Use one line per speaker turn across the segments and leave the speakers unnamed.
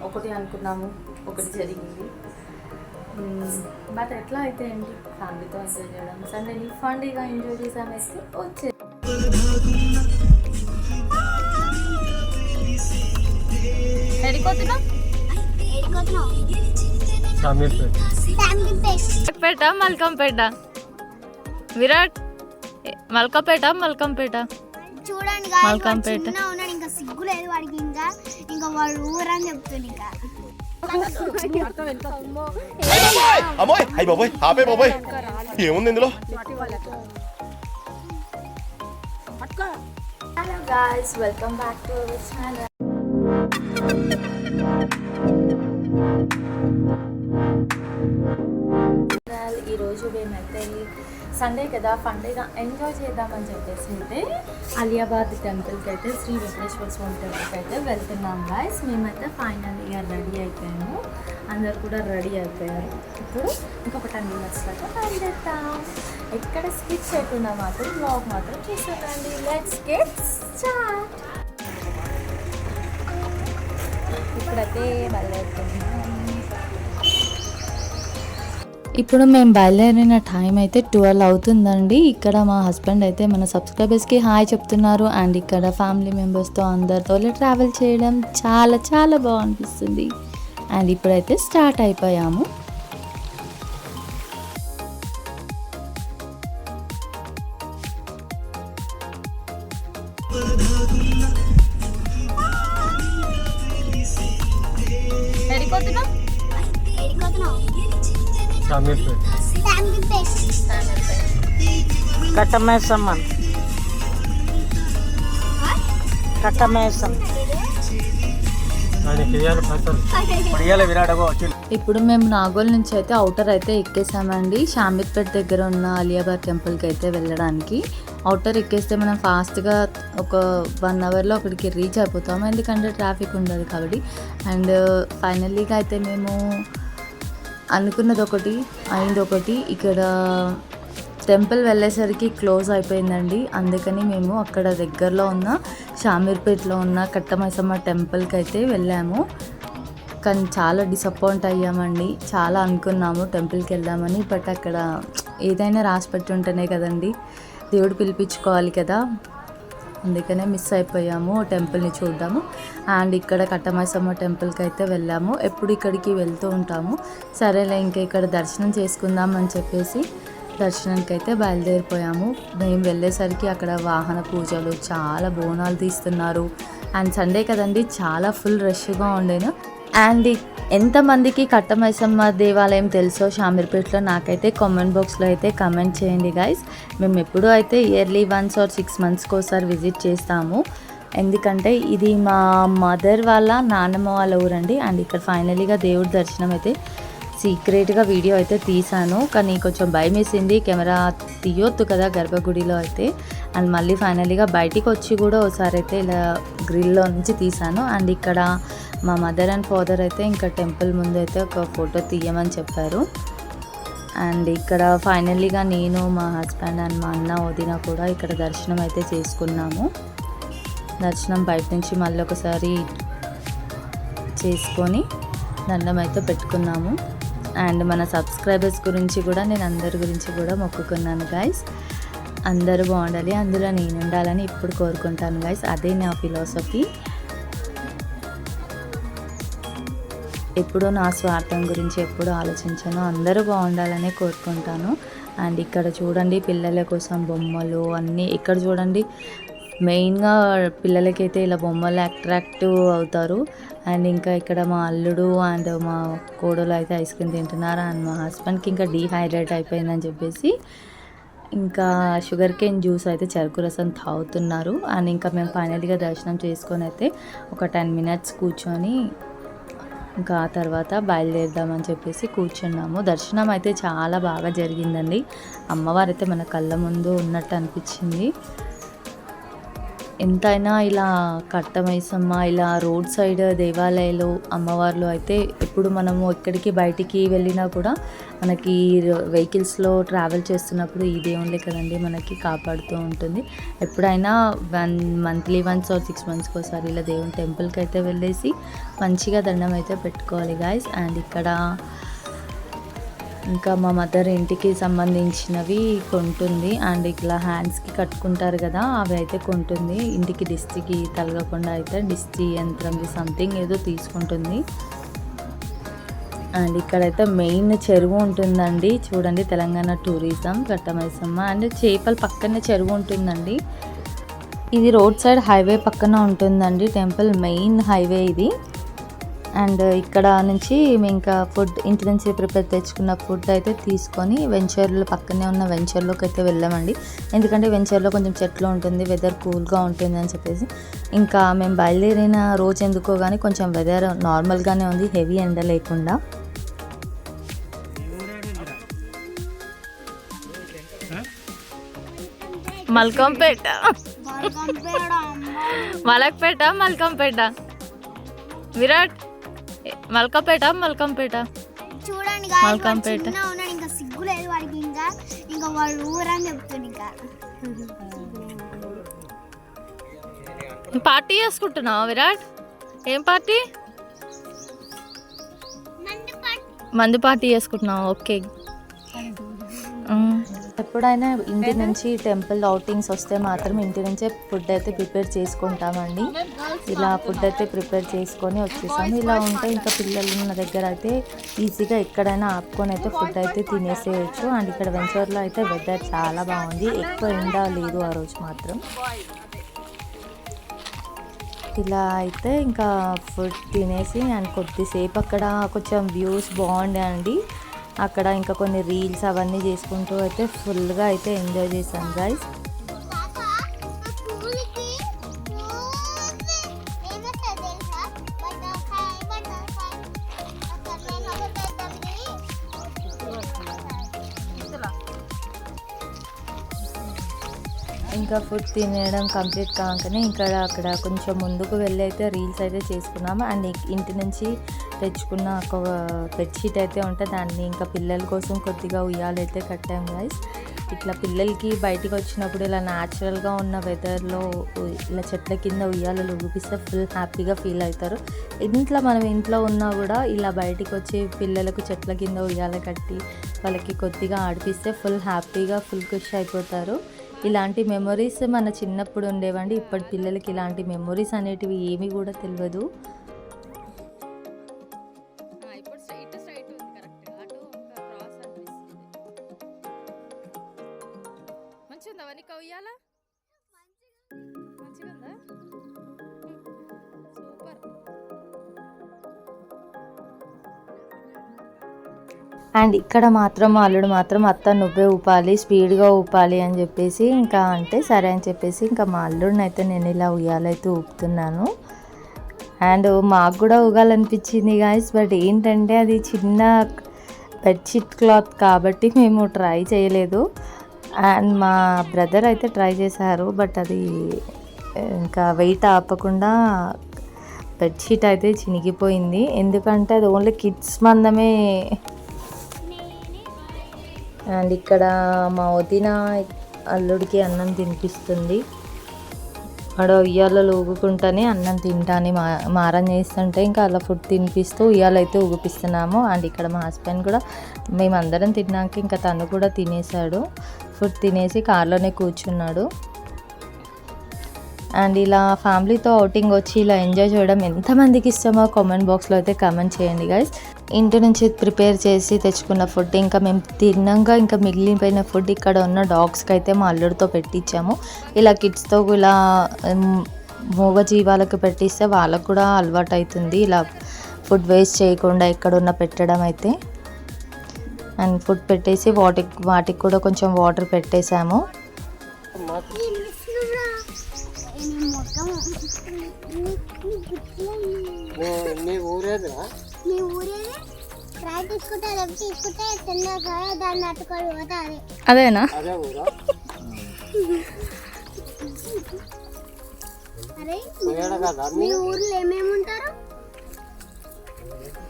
ఒకటి అనుకున్నాము, ఒకటి జరిగింది. బట్ ఎట్లా అయితే ఏంటి, ఫ్యామిలీతో ఎంజాయ్ చేయడం, సండేని ఫండీగా ఎంజాయ్ చేసామేసి వచ్చేది.
పేట మల్కంపేట, విరాట్ మల్కంపేట
చూడండి
మల్కంపేట.
ఇంకా సిగ్గు లేదు వాడికి, ఇంకా వాడు ఊరని చెప్తుంది. ఇంకా
ఏముంది ఇందులో?
Hello guys, welcome back to our channel. ఈరోజు మేమైతే సండే కదా, ఫండేగా ఎంజాయ్ చేద్దామని చెప్పేసి అయితే అలియాబాద్ టెంపుల్కి అయితే, శ్రీ వెంకటేశ్వర స్వామి టెంపుల్కి అయితే వెళ్తున్నాం గాయ్స్. మేమైతే ఫైనల్గా రెడీ అయిపోయాము, అందరు కూడా రెడీ అయిపోయారు. ఇప్పుడు ఇంకొక 10 minutes దాకా బయలుదేరుతాం. ఎక్కడ స్కిప్ చేయకుండా మాత్రం బ్లాగ్ మాత్రం చూసారండి. Let's get start. ఇప్పుడైతే బయలుదేరుతున్నాం.
ఇప్పుడు మేము బయలుదేరిన టైం అయితే 12 అవుతుందండి. ఇక్కడ మా హస్బెండ్ అయితే మన సబ్స్క్రైబర్స్కి హాయ్ చెప్తున్నారు. అండ్ ఇక్కడ ఫ్యామిలీ మెంబర్స్తో అందరితో ట్రావెల్ చేయడం చాలా చాలా బాగా అనిపిస్తుంది. అండ్ ఇప్పుడైతే స్టార్ట్ అయిపోయాము. ఇప్పుడు మేము నాగోల్ నుంచి అయితే అవుటర్ అయితే ఎక్కేసామండి. షామీర్పేట దగ్గర ఉన్న అలియాబాద్ టెంపుల్కి అయితే వెళ్ళడానికి. అవుటర్ ఎక్కేస్తే మనం ఫాస్ట్గా ఒక 1 అవర్లో అక్కడికి రీచ్ అయిపోతాము, ఎందుకంటే ట్రాఫిక్ ఉండదు కాబట్టి. అండ్ ఫైనల్లీగా అయితే మేము అనుకున్నది ఒకటి అయింది ఒకటి. ఇక్కడ టెంపుల్ వెళ్ళేసరికి క్లోజ్ అయిపోయిందండి. అందుకని మేము అక్కడ దగ్గరలో ఉన్న షామీర్పేటలో ఉన్న కట్టమైసమ్మ టెంపుల్కి అయితే వెళ్ళాము. కానీ చాలా డిసప్పాయింట్ అయ్యామండి. చాలా అనుకున్నాము టెంపుల్కి వెళ్దామని, బట్ అక్కడ ఏదైనా రాసి పెట్టి ఉంటేనే కదండి దేవుడు పిలిపించుకోవాలి కదా, అందుకనే మిస్ అయిపోయాము టెంపుల్ని చూద్దాము. అండ్ ఇక్కడ కట్టమైసమ్మ టెంపుల్కి అయితే వెళ్ళాము. ఎప్పుడు ఇక్కడికి వెళ్తూ ఉంటాము. సరేలే ఇంకా ఇక్కడ దర్శనం చేసుకుందాం అని చెప్పేసి దర్శనానికి అయితే బయలుదేరిపోయాము. మేము వెళ్ళేసరికి అక్కడ వాహన పూజలు, చాలా బోనాలు తీస్తున్నారు. అండ్ సండే కదండి, చాలా ఫుల్ రష్గా ఉండేను. అండ్ ఎంతమందికి కట్టమైసమ్మ దేవాలయం తెలుసో షామీర్పేటలో నాకైతే కామెంట్ బాక్స్లో అయితే కమెంట్ చేయండి గైస్. మేము ఎప్పుడూ అయితే ఇయర్లీ 1 or 6 monthsకి ఒకసారి విజిట్ చేస్తాము, ఎందుకంటే ఇది మా మదర్ వాళ్ళ నాన్నమ్మ వాళ్ళ ఊరండి. అండ్ ఇక్కడ ఫైనలీగా దేవుడి దర్శనం అయితే సీక్రెట్గా వీడియో అయితే తీసాను, కానీ కొంచెం భయం వేసింది, కెమెరా తీయొద్దు కదా గర్భగుడిలో అయితే. అండ్ మళ్ళీ ఫైనలీగా బయటికి వచ్చి కూడా ఒకసారి అయితే ఇలా గ్రిల్లో నుంచి తీసాను. అండ్ ఇక్కడ మా మదర్ అండ్ ఫాదర్ అయితే ఇంకా టెంపుల్ ముందు అయితే ఒక ఫోటో తీయమని చెప్పారు. అండ్ ఇక్కడ ఫైనలీగా నేను, మా హస్బెండ్ అండ్ మా అన్న వదిన కూడా ఇక్కడ దర్శనం అయితే చేసుకున్నాము. దర్శనం బయట నుంచి మళ్ళీ ఒకసారి చేసుకొని దండం అయితే పెట్టుకున్నాము. అండ్ మన సబ్స్క్రైబర్స్ గురించి కూడా నేను అందరి గురించి కూడా మొక్కుకున్నాను గైస్. అందరూ బాగుండాలి, అందులో నేను ఉండాలని ఇప్పుడు కోరుకుంటాను గైస్. అదే నా ఫిలాసఫీ. ఎప్పుడూ నా స్వార్థం గురించి ఎప్పుడూ ఆలోచించను, అందరూ బాగుండాలనే కోరుకుంటాను. అండ్ ఇక్కడ చూడండి పిల్లల కోసం బొమ్మలు అన్నీ. ఇక్కడ చూడండి మెయిన్గా పిల్లలకైతే ఇలా బొమ్మలు అట్రాక్టివ్ అవుతారు. అండ్ ఇంకా ఇక్కడ మా అల్లుడు అండ్ మా కోడలు అయితే ఐస్ క్రీమ్ తింటున్నారు. అండ్ మా హస్బెండ్కి ఇంకా డీహైడ్రేట్ అయిపోయిందని చెప్పేసి ఇంకా షుగర్ కేన్ జ్యూస్ అయితే, చెరుకు రసం తాగుతున్నారు. అండ్ ఇంకా మేము ఫైనల్గా దర్శనం చేసుకొని అయితే ఒక 10 minutes కూర్చొని ఇంకా ఆ తర్వాత బయలుదేరదామని చెప్పేసి కూర్చున్నాము. దర్శనం అయితే చాలా బాగా జరిగిందండి. అమ్మవారు అయితే మన కళ్ళ ముందు ఉన్నట్టు అనిపించింది. ఎంతైనా ఇలా కట్టమైసమ్మ ఇలా రోడ్ సైడ్ దేవాలయాలు అమ్మవార్లు అయితే ఎప్పుడు మనము ఎక్కడికి బయటికి వెళ్ళినా కూడా మనకి వెహికల్స్లో ట్రావెల్ చేస్తున్నప్పుడు ఈ దేవుళ్ళే కదండి మనకి కాపాడుతూ ఉంటుంది. ఎప్పుడైనా మంత్లీ వన్స్ ఆర్ 6 monthsకి ఒకసారి ఇలా దేవుని టెంపుల్కి అయితే వెళ్ళేసి మంచిగా దండం అయితే పెట్టుకోవాలి గాయస్. అండ్ ఇక్కడ ఇంకా మా మదర్ ఇంటికి సంబంధించినవి కొంటుంది. అండ్ ఇట్లా హ్యాండ్స్కి కట్టుకుంటారు కదా అవి అయితే కొంటుంది. ఇంటికి దిష్టికి తలగకుండా అయితే దిష్టి యంత్రం సంథింగ్ ఏదో తీసుకుంటుంది. అండ్ ఇక్కడైతే మెయిన్ చెరువు ఉంటుందండి. చూడండి తెలంగాణ టూరిజం కట్టమైసమ్మ. అండ్ చేపల పక్కనే చెరువు ఉంటుందండి. ఇది రోడ్ సైడ్ హైవే పక్కన ఉంటుందండి టెంపుల్, మెయిన్ హైవే ఇది. అండ్ ఇక్కడ నుంచి మేము ఇంకా ఫుడ్ ఇంటి నుంచి ప్రిపేర్ తెచ్చుకున్న ఫుడ్ అయితే తీసుకొని వెంచర్లో పక్కనే ఉన్న వెంచర్లోకి అయితే వెళ్ళామండి. ఎందుకంటే వెంచర్లో కొంచెం చెట్లు ఉంటుంది, వెదర్ కూల్గా ఉంటుంది అని చెప్పేసి ఇంకా మేము బయలుదేరిన రోజు ఎందుకో కానీ కొంచెం వెదర్ నార్మల్గానే ఉంది, హెవీ ఎండ లేకుండా. మల్కంపేట మలక్పేట మల్కంపేట విరాట్ మల్కంపేట
చూడండి
మల్కంపేట
ఇంకా సిగ్గు లేదు వాడికి, ఇంకా వాడు ఊరని చెప్తుంది. ఇంకా
పార్టీ చేసుకుంటున్నావా విరాట్? ఏం పార్టీ? మందు పార్టీ చేసుకుంటున్నావా? ఓకే. ఎప్పుడైనా ఇంటి నుంచి టెంపుల్ అవుటింగ్స్ వస్తే మాత్రం ఇంటి నుంచే ఫుడ్ అయితే ప్రిపేర్ చేసుకుంటామండి. ఇలా ఫుడ్ అయితే ప్రిపేర్ చేసుకొని వచ్చేసాము. ఇలా ఉంటే ఇంకా పిల్లలు ఉన్న దగ్గర అయితే ఈజీగా ఎక్కడైనా ఆపుకొని అయితే ఫుడ్ అయితే తినేసేయచ్చు. అండ్ ఇక్కడ వెంచర్లో అయితే వెదర్ చాలా బాగుంది, ఎక్కువ ఎండ లేదు ఆ రోజు మాత్రం. ఇలా అయితే ఇంకా ఫుడ్ తినేసి అండ్ కొద్దిసేపు అక్కడ కొంచెం వ్యూస్ బాగుండే అండి. అక్కడ ఇంకా కొన్ని రీల్స్ అవన్నీ చేసుకుంటూ అయితే ఫుల్గా అయితే ఎంజాయ్ చేశాం గైస్. ఇంకా ఫుడ్ తినేయడం కంప్లీట్ కాగానే ఇంకా అక్కడ కొంచెం ముందుకు వెళ్ళి అయితే రీల్స్ అయితే చేసుకున్నాము. అండ్ ఇంటి నుంచి తెచ్చుకున్న ఒక బెడ్షీట్ అయితే ఉంటే దాన్ని ఇంకా పిల్లల కోసం కొద్దిగా ఉయ్యాలైతే కట్టాం గైస్. ఇట్లా పిల్లలకి బయటికి వచ్చినప్పుడు ఇలా న్యాచురల్గా ఉన్న వెదర్లో ఇలా చెట్ల కింద ఉయ్యాలలు ఊపిస్తే ఫుల్ హ్యాపీగా ఫీల్ అవుతారు. మనం ఇంట్లో ఉన్నా కూడా ఇలా బయటికి వచ్చి పిల్లలకు చెట్ల కింద ఉయ్యాల కట్టి వాళ్ళకి కొద్దిగా ఆడిపిస్తే ఫుల్ హ్యాపీగా ఫుల్ ఖుషి అయిపోతారు. ఇలాంటి మెమొరీస్ మన చిన్నప్పుడు ఉండేవండి. ఇప్పటి పిల్లలకి ఇలాంటి మెమొరీస్ అనేటివి ఏమీ కూడా తెలియదు. అండ్ ఇక్కడ మాత్రం అల్లుడు మాత్రం అత్త నువ్వే ఊపాలి, స్పీడ్గా ఊపాలి అని చెప్పేసి ఇంకా అంటే సరే అని చెప్పేసి ఇంకా మా అల్లుడిని అయితే నేను ఇలా ఉయ్యాలైతే ఊపుతున్నాను. అండ్ మాకు కూడా ఊగాలనిపించింది గాయస్. బట్ ఏంటంటే అది చిన్న బెడ్షీట్ క్లాత్ కాబట్టి మేము ట్రై చేయలేదు. అండ్ మా బ్రదర్ అయితే ట్రై చేశారు. బట్ అది ఇంకా వెయిట్ ఆపకుండా బెడ్షీట్ అయితే చినిగిపోయింది. ఎందుకంటే అది ఓన్లీ కిడ్స్ మందమే. అండ్ ఇక్కడ మా వదిన అల్లుడికి అన్నం తినిపిస్తుంది. వాడు ఉయ్యాలలో ఊగుకుంటానే అన్నం తింటానే మారం చేస్తుంటే ఇంకా అలా ఫుడ్ తినిపిస్తూ ఉయ్యాలైతే ఊగిపిస్తున్నాము. అండ్ ఇక్కడ మా హస్బెండ్ కూడా మేమందరం తిన్నాక ఇంకా తను కూడా తినేసాడు. ఫుడ్ తినేసి కార్లోనే కూర్చున్నాడు. అండ్ ఇలా ఫ్యామిలీతో అవుటింగ్ వచ్చి ఇలా ఎంజాయ్ చేయడం ఎంతమందికి ఇష్టమో కామెంట్ బాక్స్లో అయితే కామెంట్ చేయండి గైస్. ఇంటి నుంచి ప్రిపేర్ చేసి తెచ్చుకున్న ఫుడ్ ఇంకా మేము తిన్నాక ఇంకా మిగిలిపోయిన ఫుడ్ ఇక్కడ ఉన్న డాగ్స్కి అయితే మా అల్లుడితో పెట్టించాము. ఇలా కిడ్స్తో ఇలా మూగజీవాలకు పెట్టిస్తే వాళ్ళకు కూడా అలవాటు అవుతుంది ఇలా ఫుడ్ వేస్ట్ చేయకుండా ఎక్కడున్న పెట్టడం అయితే. అండ్ ఫుడ్ పెట్టేసి వాటికి కూడా కొంచెం వాటర్ పెట్టేసాము.
అదేనా?
అరే మీ ఊర్లో ఏమేమి ఉంటారు?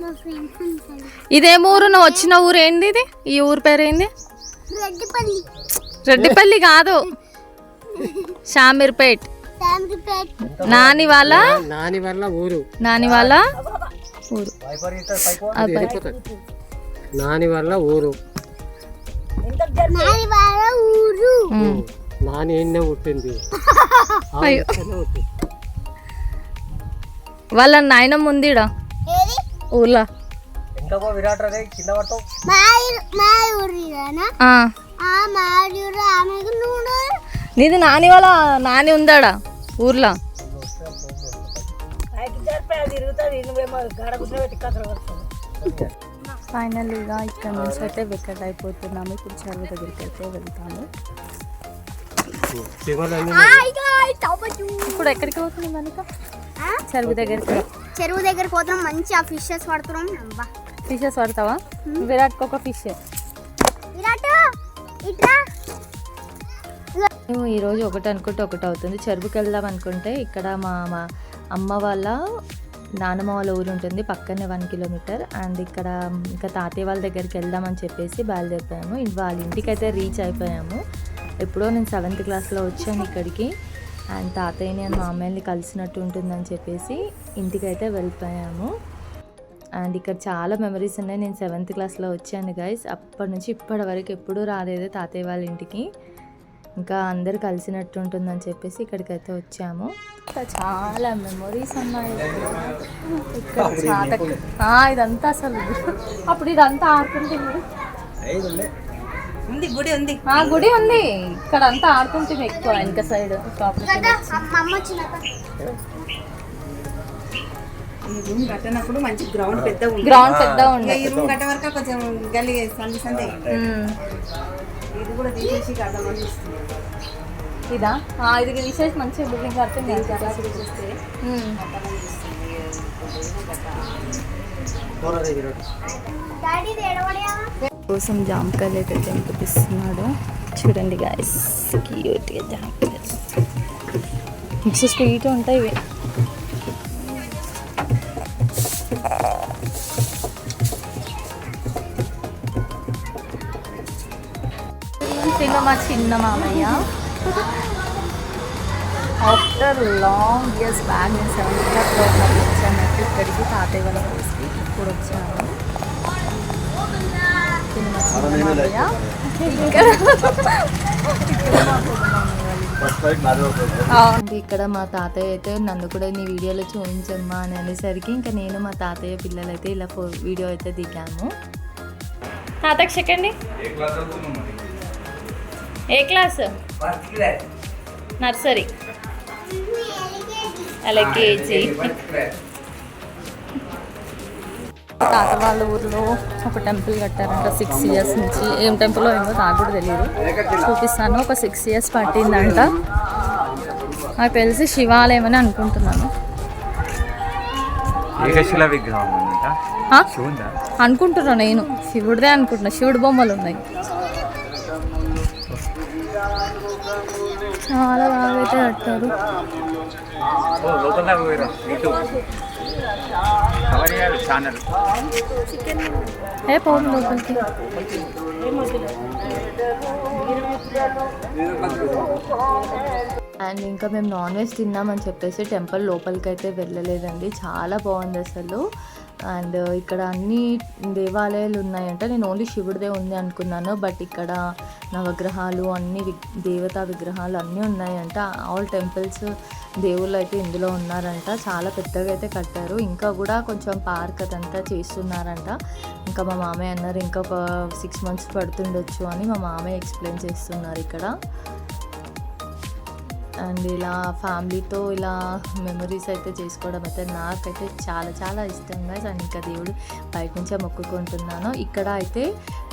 మా ఫ్రెండ్స్ ఉంటారు.
ఇదేం ఊరు? నువ్వు వచ్చిన ఊరు ఏంది ఇది? ఈ ఊరు పేరు ఏంది?
రెడ్డిపల్లి.
రెడ్డిపల్లి కాదు, షామీర్పేట్. నాని వాళ్ళ ఊరు. నాని వాళ్ళ ఊరు.
నాని వాళ్ళ ఊరు. నాని ఎన్నే పుట్టింది.
వాళ్ళ నాయనమ్మ ఉందిడా ఊర్లో. నీది నాని వాళ్ళ నాని ఉందాడా ఊర్లో? ఫైనల్గా ఇక్కడ నుంచి అయితే వికెట్ అయిపోతున్నాము. ఇప్పుడు చెరువు దగ్గరికి అయితే వెళ్తాము. ఇప్పుడు ఎక్కడికి పోతున్నాం కనుక? చెరువు దగ్గరికి
పోతున్నాం. మంచిగా ఫిషెస్ పడుతున్నాం.
ఫిషెస్ పడతావా? విరాట్కి ఒక ఫిష్. మేము ఈరోజు ఒకటి అనుకుంటే ఒకటి అవుతుంది. చెరువుకి వెళ్దాం అనుకుంటే ఇక్కడ మా అమ్మ వాళ్ళ నానమ్మ వాళ్ళ ఊరు ఉంటుంది పక్కనే 1 కిలోమీటర్. అండ్ ఇక్కడ ఇంకా తాతయ్య వాళ్ళ దగ్గరికి వెళ్దామని చెప్పేసి బయలుదేరిపోయాము. వాళ్ళ ఇంటికైతే రీచ్ అయిపోయాము. ఎప్పుడో నేను 7th క్లాస్లో వచ్చాను ఇక్కడికి. అండ్ తాతయ్యని అండ్ మా అమ్మాయిని కలిసినట్టు ఉంటుందని చెప్పేసి ఇంటికైతే వెళ్ళిపోయాము. అండ్ ఇక్కడ చాలా మెమరీస్ ఉన్నాయి. నేను 7th క్లాస్లో వచ్చాను గైస్. అప్పటి నుంచి ఇప్పటి వరకు ఎప్పుడూ రాలేదు తాతయ్య వాళ్ళ ఇంటికి. ఇంకా అందరు కలిసినట్టు ఉంటుందని చెప్పేసి ఇక్కడికైతే వచ్చాము. ఇక్కడ చాలా మెమొరీస్ ఉన్నాయి. ఇక్కడ చాలా ఇదంతా అసలు అప్పుడు ఇదంతా ఆడుకుంటుంది. గుడి ఉంది ఇక్కడ అంతా ఆడుకుంటుంది ఎక్కువ. ఇంకా సైడ్
రూమ్ కట్టినప్పుడు మంచి గ్రౌండ్ పెద్ద
ఉండే.
ఈ రూమ్ కట్టే వరకు కొంచెం గల్లీ సందే ఇది కూడా తీసేసి కట్టమని ఇస్తుంది.
ఇదా ఇది విశేష మంచిగా బిల్డింగ్ కడుతుంది. కోసం జామకాయలు అయితే తెంపిస్తున్నాడు. చూడండి గాయస్, క్యూట్గా జామకాయలు మిక్స్ స్వీట్ ఉంటాయి ఇవి. మా చిన్న మామయ్య ఆఫ్టర్ లాంగ్ ఇయర్స్ బ్యాక్ నేను 7th క్లాస్లో వచ్చానంటే ఇక్కడికి తాతయ్య వాళ్ళ హౌస్కి ఇప్పుడు వచ్చాను. ఇక్కడ మా తాతయ్య అయితే నన్ను కూడా నీ వీడియోలో చూపించమ్మా అని అనేసరికి ఇంకా నేను మా తాతయ్య పిల్లలు అయితే ఇలా వీడియో అయితే దిగాము. తాతకి సెకండ్ ఏ క్లాస్? Nursery, LKG. తాత వాళ్ళ ఊర్లో ఒక టెంపుల్ కట్టారంట 6 years నుంచి. ఏం టెంపుల్ ఏమో నాకు కూడా తెలియదు, చూపిస్తాను. ఒక 6 years పట్టిందంట. నాకు తెలిసి శివాలయం అని అనుకుంటున్నాను. అనుకుంటున్నా నేను, శివుడిదే అనుకుంటున్నా. శివుడి బొమ్మలు ఉన్నాయి. చాలా బాగా అయితే కట్టారు. ఏ పోదు లోపలికి. అండ్ ఇంకా మేము నాన్ వెజ్ తిన్నామని చెప్పేసి టెంపుల్ లోపలికి అయితే వెళ్ళలేదండి. చాలా బాగుంది అసలు. అండ్ ఇక్కడ అన్ని దేవాలయాలు ఉన్నాయంట. నేను ఓన్లీ శివుడిదే ఉంది అనుకున్నాను, బట్ ఇక్కడ నవగ్రహాలు అన్ని దేవతా విగ్రహాలు అన్నీ ఉన్నాయంట. ఆల్ టెంపుల్స్ దేవుళ్ళు అయితే ఇందులో ఉన్నారంట. చాలా పెద్దగా అయితే కట్టారు. ఇంకా కూడా కొంచెం పార్క్ అదంతా చేస్తున్నారంట. ఇంకా మా మామయ్య అన్నారు ఇంకా ఒక 6 months పడుతుండొచ్చు అని మా మామయ్య ఎక్స్ప్లెయిన్ చేస్తున్నారు ఇక్కడ. అండ్ ఇలా ఫ్యామిలీతో ఇలా మెమరీస్ అయితే చేసుకోవడం అయితే నాకైతే చాలా చాలా ఇష్టంగా. అండ్ ఇంకా దేవుడు బయట నుంచే మొక్కుకుంటున్నాను. ఇక్కడ అయితే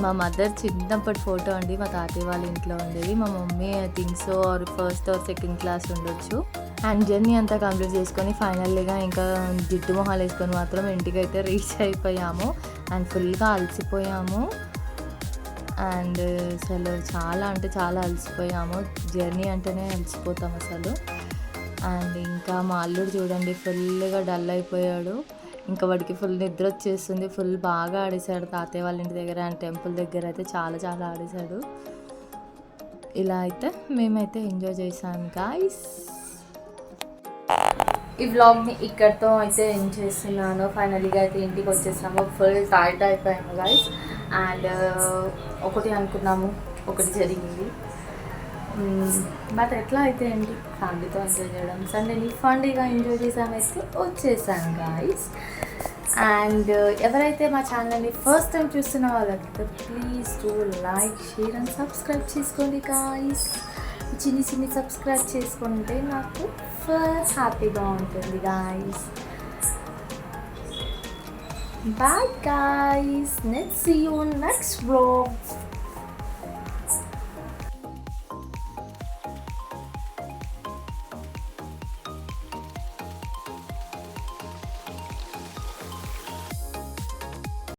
మా మదర్ చిన్నప్పటి ఫోటో అండి, మా తాతయ్య వాళ్ళ ఇంట్లో ఉండేది. మా mummy I think so 1st or 2nd class ఉండొచ్చు. అండ్ జర్నీ అంతా కంప్లీట్ చేసుకొని ఫైనల్గా ఇంకా జిడ్డు మొహాలు వేసుకొని మాత్రం ఇంటికి అయితే రీచ్ అయిపోయాము. అండ్ ఫుల్గా అలసిపోయాము. అండ్ అసలు చాలా అంటే చాలా అలసిపోయాము. జర్నీ అంటేనే అలసిపోతాం అసలు. అండ్ ఇంకా మా అల్లుడు చూడండి ఫుల్గా డల్ అయిపోయాడు. ఇంకా వాడికి ఫుల్ నిద్ర వచ్చేస్తుంది. ఫుల్ బాగా ఆడేశాడు తాతయ్య వాళ్ళ ఇంటి దగ్గర అండ్ టెంపుల్ దగ్గర అయితే చాలా చాలా ఆడేశాడు. ఇలా అయితే మేమైతే ఎంజాయ్ చేసాం గాయ్స్. ఈ వ్లాగ్ని ఇక్కడితో అయితే ఎండ్ చేస్తున్నాను. ఫైనల్గా అయితే ఇంటికి వచ్చేసాము. ఫుల్ టైర్డ్ అయిపోయాము గాయ్స్. అండ్ ఒకటి అనుకున్నాము, ఒకటి జరిగింది. బట్ ఎట్లా అయితే ఏంటి ఫ్యామిలీతో ఎంజాయ్ చేయడం, సండేని ఫండీగా ఎంజాయ్ చేసామైతే వచ్చేసాను గాయ్స్. అండ్ ఎవరైతే మా ఛానల్ని ఫస్ట్ టైం చూస్తున్న వాళ్ళైతే please do like, share and subscribe చేసుకోండి గాయ్స్. చిన్ని సబ్స్క్రైబ్ చేసుకుంటే నాకు ఫస్ట్ హ్యాపీగా ఉంటుంది guys. Bye guys, next see you next vlog.